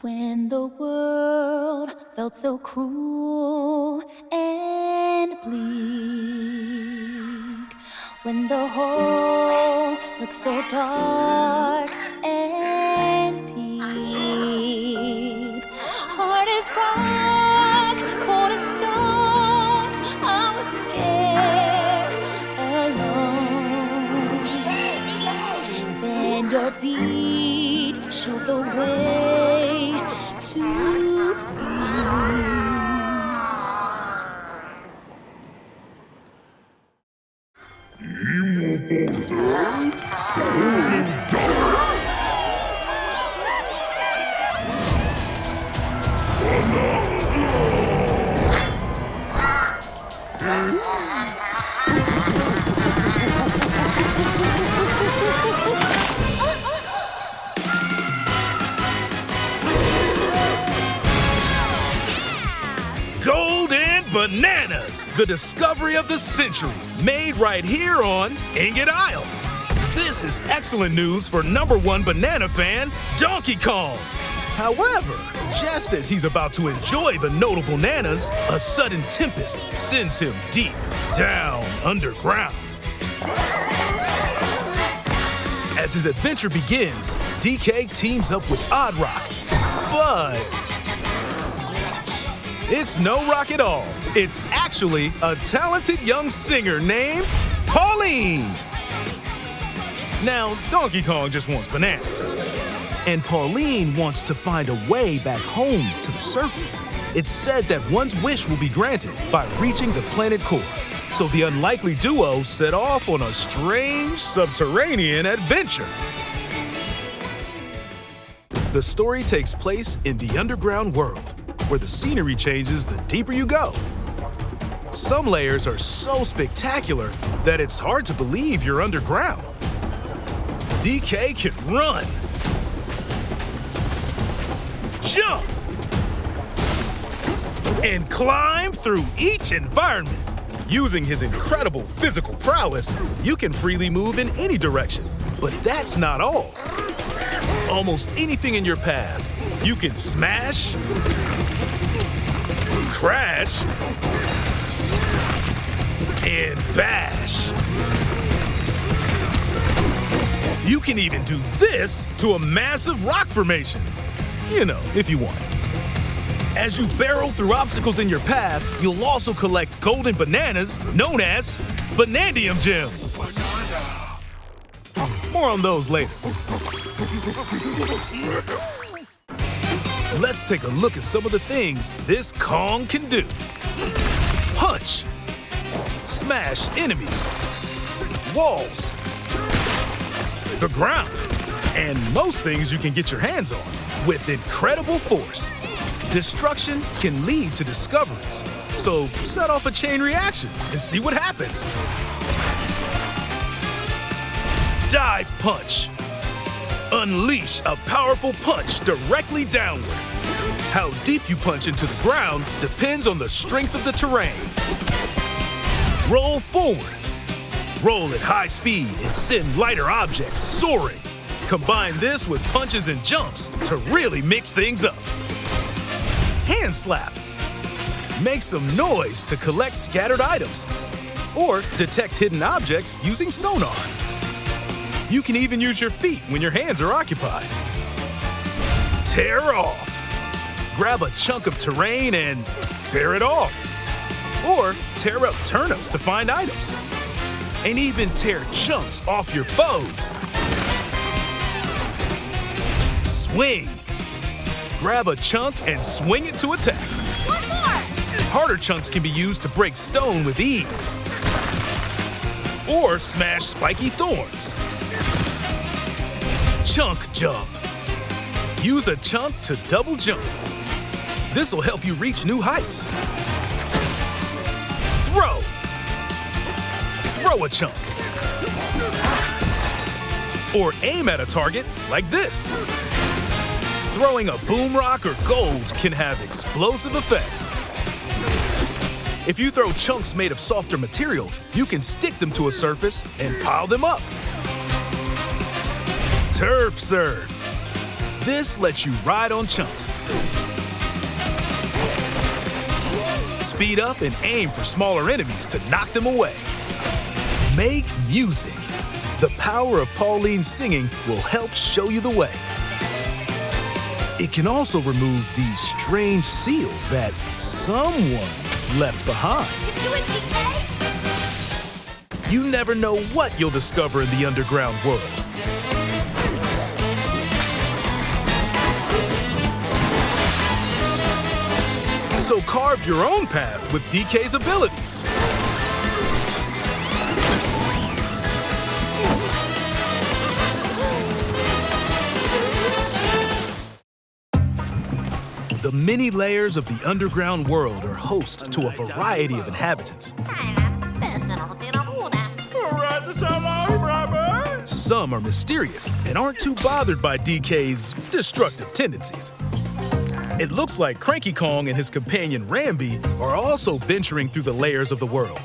When the world felt so cruel and bleak, when the hole looked so dark and deep, hard as rock, cold as stone, I was scared, alone. Then your beat showed the way to Golden Bananas, the discovery of the century, made right here on Ingot Isle. This is excellent news for #1 banana fan, Donkey Kong. However, just as he's about to enjoy the notable bananas, a sudden tempest sends him deep down underground. As his adventure begins, DK teams up with Odd Rock, but it's no rock at all. It's actually a talented young singer named Pauline. Now, Donkey Kong just wants bananas. And Pauline wants to find a way back home to the surface. It's said that one's wish will be granted by reaching the planet core. So the unlikely duo set off on a strange subterranean adventure. The story takes place in the underground world, where the scenery changes the deeper you go. Some layers are so spectacular that it's hard to believe you're underground. DK can run, jump, and climb through each environment. Using his incredible physical prowess, you can freely move in any direction. But that's not all. Almost anything in your path, you can smash, crash, and bash. You can even do this to a massive rock formation. You know, if you want. As you barrel through obstacles in your path, you'll also collect golden bananas known as Banandium gems. More on those later. Let's take a look at some of the things this Kong can do. Punch, smash enemies, walls, the ground, and most things you can get your hands on with incredible force. Destruction can lead to discoveries, so set off a chain reaction and see what happens. Dive punch. Unleash a powerful punch directly downward. How deep you punch into the ground depends on the strength of the terrain. Roll forward. Roll at high speed and send lighter objects soaring. Combine this with punches and jumps to really mix things up. Hand slap. Make some noise to collect scattered items or detect hidden objects using sonar. You can even use your feet when your hands are occupied. Tear off. Grab a chunk of terrain and tear it off. Or tear up turnips to find items. And even tear chunks off your foes. Swing. Grab a chunk and swing it to attack. One more! Harder chunks can be used to break stone with ease. Or smash spiky thorns. Chunk jump. Use a chunk to double jump. This will help you reach new heights. Throw. Throw a chunk. Or aim at a target like this. Throwing a boom rock or gold can have explosive effects. If you throw chunks made of softer material, you can stick them to a surface and pile them up. Turf serve. This lets you ride on chunks, speed up and aim for smaller enemies to knock them away. Make music. The power of Pauline's singing will help show you the way. It can also remove these strange seals that someone left behind. Do it, DK! You never know what you'll discover in the underground world. So carve your own path with DK's abilities. The many layers of the underground world are host to a variety of inhabitants. Some are mysterious and aren't too bothered by DK's destructive tendencies. It looks like Cranky Kong and his companion Rambi are also venturing through the layers of the world.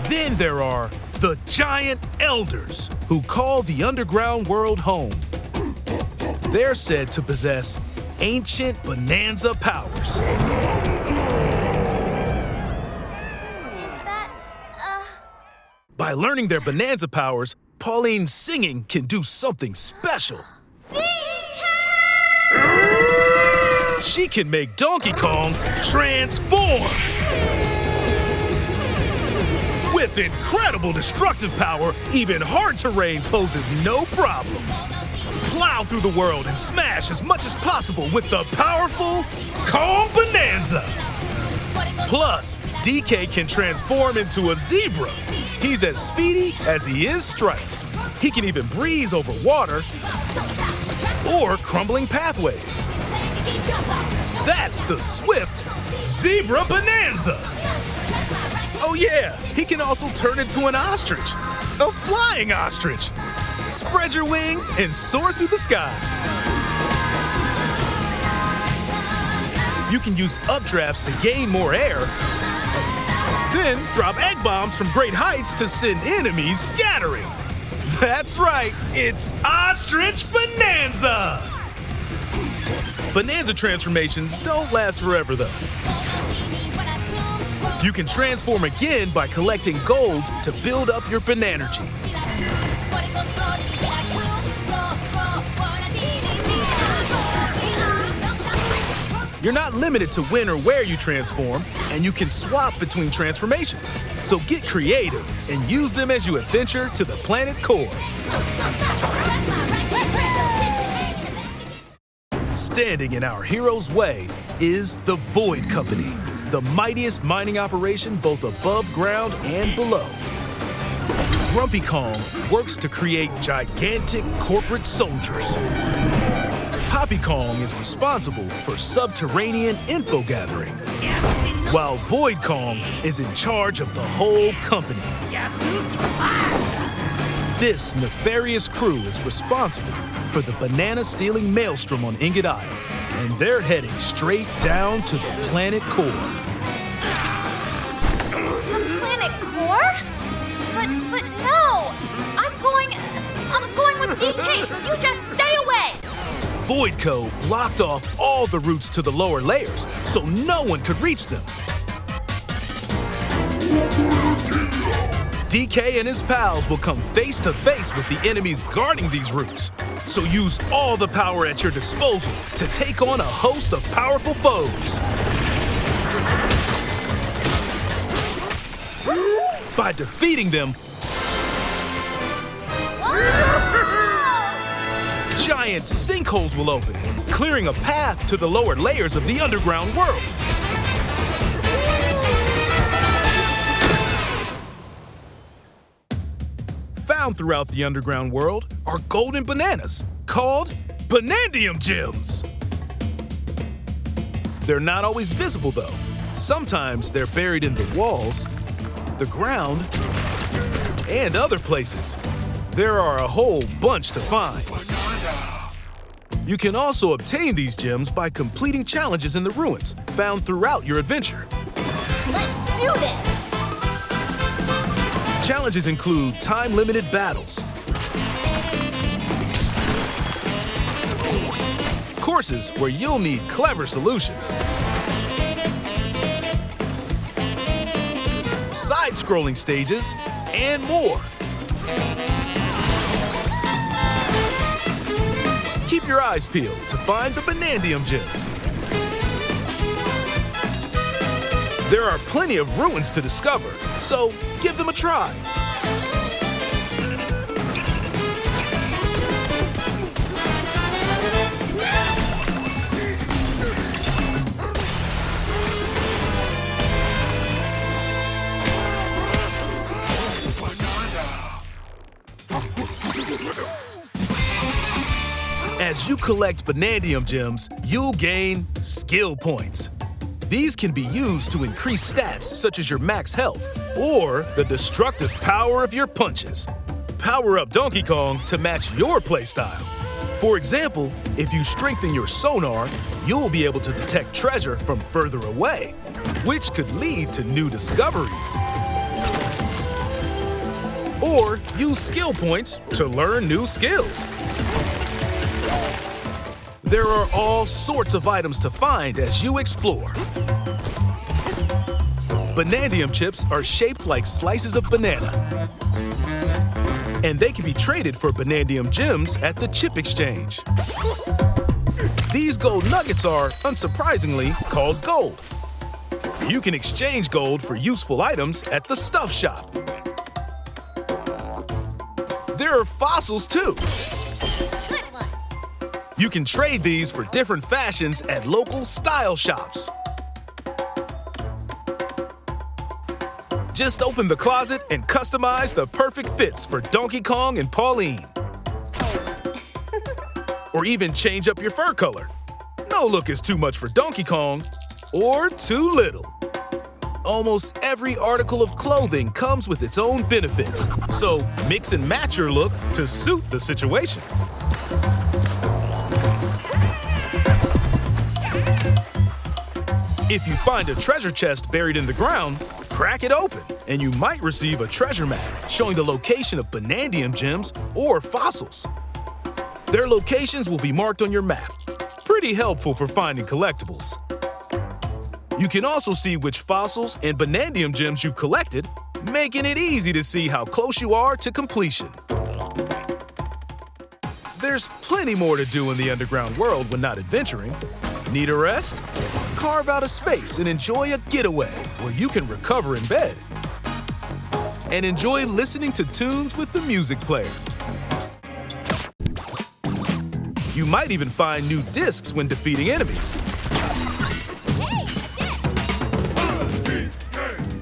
Then there are the Giant Elders, who call the underground world home. They're said to possess ancient Bonanza powers. By learning their Bonanza powers, Pauline's singing can do something special. She can make Donkey Kong transform! With incredible destructive power, even hard terrain poses no problem. Plow through the world and smash as much as possible with the powerful Kong Bonanza! Plus, DK can transform into a zebra. He's as speedy as he is striped. He can even breeze over water or crumbling pathways. That's the swift Zebra Bonanza! Oh yeah, he can also turn into an ostrich, a flying ostrich. Spread your wings and soar through the sky. You can use updrafts to gain more air, then drop egg bombs from great heights to send enemies scattering. That's right, it's Ostrich Bonanza! Bonanza transformations don't last forever though. You can transform again by collecting gold to build up your Bonanergy. You're not limited to when or where you transform, and you can swap between transformations. So get creative and use them as you adventure to the planet core. Standing in our hero's way is the Void Company, the mightiest mining operation both above ground and below. Grumpy Kong works to create gigantic corporate soldiers. Poppy Kong is responsible for subterranean info gathering, while Void Kong is in charge of the whole company. This nefarious crew is responsible for the banana-stealing maelstrom on Ingot Isle, and they're heading straight down to the planet core. The planet core? But no! I'm going with DK, so you just stay away! Voidco blocked off all the routes to the lower layers, so no one could reach them. DK and his pals will come face to face with the enemies guarding these routes. So use all the power at your disposal to take on a host of powerful foes. By defeating them, giant sinkholes will open, clearing a path to the lower layers of the underground world. Found throughout the underground world are golden bananas called Bonandium Gems. They're not always visible though. Sometimes they're buried in the walls, the ground, and other places. There are a whole bunch to find. You can also obtain these gems by completing challenges in the ruins found throughout your adventure. Let's do this! Challenges include time-limited battles, Courses where you'll need clever solutions. Side-scrolling stages, and more. Keep your eyes peeled to find the Bonandium gems. There are plenty of ruins to discover, so give them a try. As you collect Bonandium gems, you'll gain skill points. These can be used to increase stats such as your max health or the destructive power of your punches. Power up Donkey Kong to match your playstyle. For example, if you strengthen your sonar, you'll be able to detect treasure from further away, which could lead to new discoveries. Or use skill points to learn new skills. There are all sorts of items to find as you explore. Bonandium chips are shaped like slices of banana. And they can be traded for Bonandium gems at the chip exchange. These gold nuggets are, unsurprisingly, called gold. You can exchange gold for useful items at the stuff shop. There are fossils too. You can trade these for different fashions at local style shops. Just open the closet and customize the perfect fits for Donkey Kong and Pauline. Or even change up your fur color. No look is too much for Donkey Kong, or too little. Almost every article of clothing comes with its own benefits, so mix and match your look to suit the situation. If you find a treasure chest buried in the ground, crack it open, and you might receive a treasure map showing the location of Bonandium gems or fossils. Their locations will be marked on your map. Pretty helpful for finding collectibles. You can also see which fossils and Bonandium gems you've collected, making it easy to see how close you are to completion. There's plenty more to do in the underground world when not adventuring. Need a rest? Carve out a space and enjoy a getaway where you can recover in bed. And enjoy listening to tunes with the music player. You might even find new discs when defeating enemies.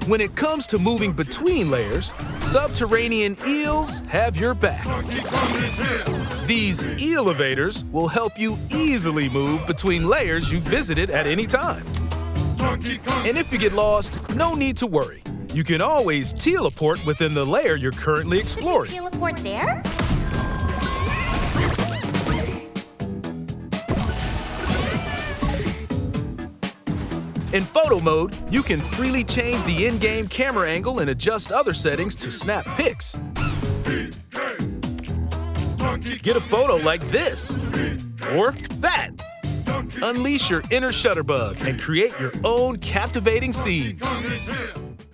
When it comes to moving between layers, Subterranean eels have your back. These elevators will help you easily move between layers you visited at any time. And if you get lost, no need to worry. You can always teleport within the layer you're currently exploring. Teleport there? In photo mode, you can freely change the in-game camera angle and adjust other settings to snap pics. Get a photo like this, or that. Unleash your inner shutterbug and create your own captivating scenes.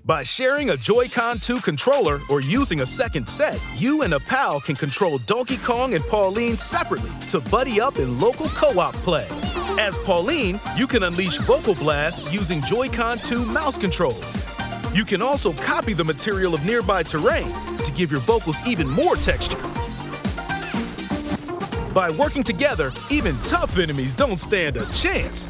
By sharing a Joy-Con 2 controller or using a second set, you and a pal can control Donkey Kong and Pauline separately to buddy up in local co-op play. As Pauline, you can unleash vocal blasts using Joy-Con 2 mouse controls. You can also copy the material of nearby terrain to give your vocals even more texture. By working together, even tough enemies don't stand a chance.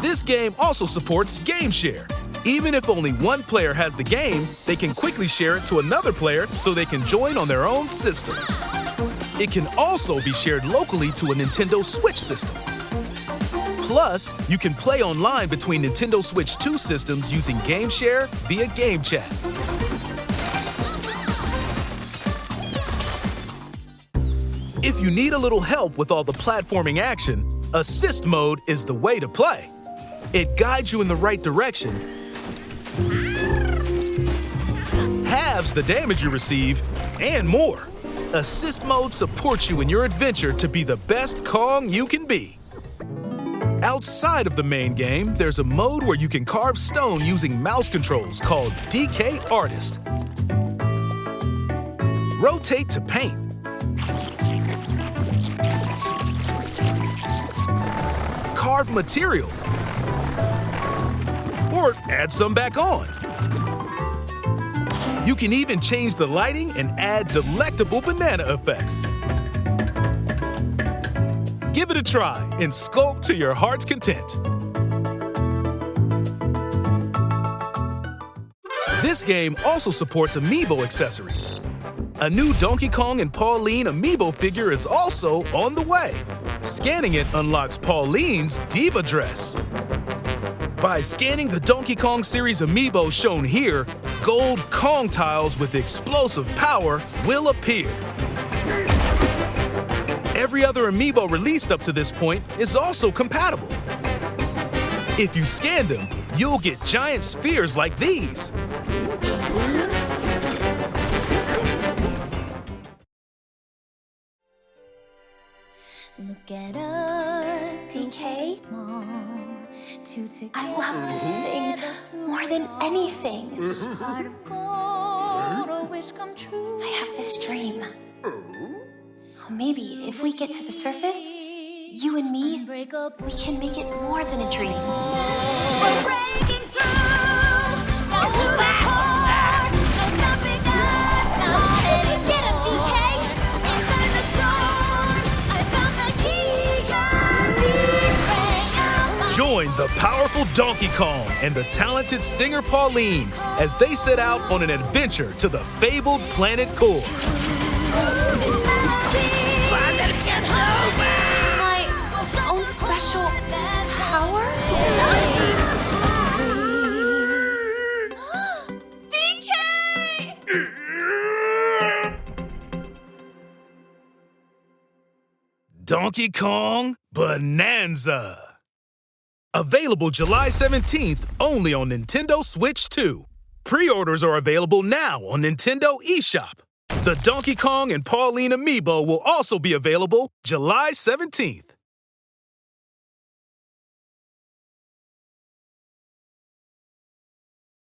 This game also supports Game Share. Even if only one player has the game, they can quickly share it to another player so they can join on their own system. It can also be shared locally to a Nintendo Switch system. Plus, you can play online between Nintendo Switch 2 systems using Game Share via Game Chat. If you need a little help with all the platforming action, Assist Mode is the way to play. It guides you in the right direction, halves times the damage you receive, and more. Assist mode supports you in your adventure to be the best Kong you can be. Outside of the main game, there's a mode where you can carve stone using mouse controls called DK Artist. Rotate to paint. Carve material. Or add some back on. You can even change the lighting and add delectable banana effects. Give it a try and sculpt to your heart's content. This game also supports Amiibo accessories. A new Donkey Kong and Pauline Amiibo figure is also on the way. Scanning it unlocks Pauline's Diva dress. By scanning the Donkey Kong series Amiibo shown here, gold Kong tiles with explosive power will appear. Every other Amiibo released up to this point is also compatible. If you scan them, you'll get giant spheres like these. Look at us, DK? small. I love to sing more than anything. Heart of gold, a wish come true. I have this dream. Oh, maybe if we get to the surface, you and me, we can make it more than a dream. We're breaking through, down to the core. No stopping us, not anymore. Get up, DK, inside the storm. I found the key, Join the powerful Donkey Kong and the talented singer Pauline as they set out on an adventure to the fabled planet core. My own special power? DK! Donkey Kong Bonanza. Available July 17th only on Nintendo Switch 2. Pre-orders are available now on Nintendo eShop. The Donkey Kong and Pauline Amiibo will also be available July 17th.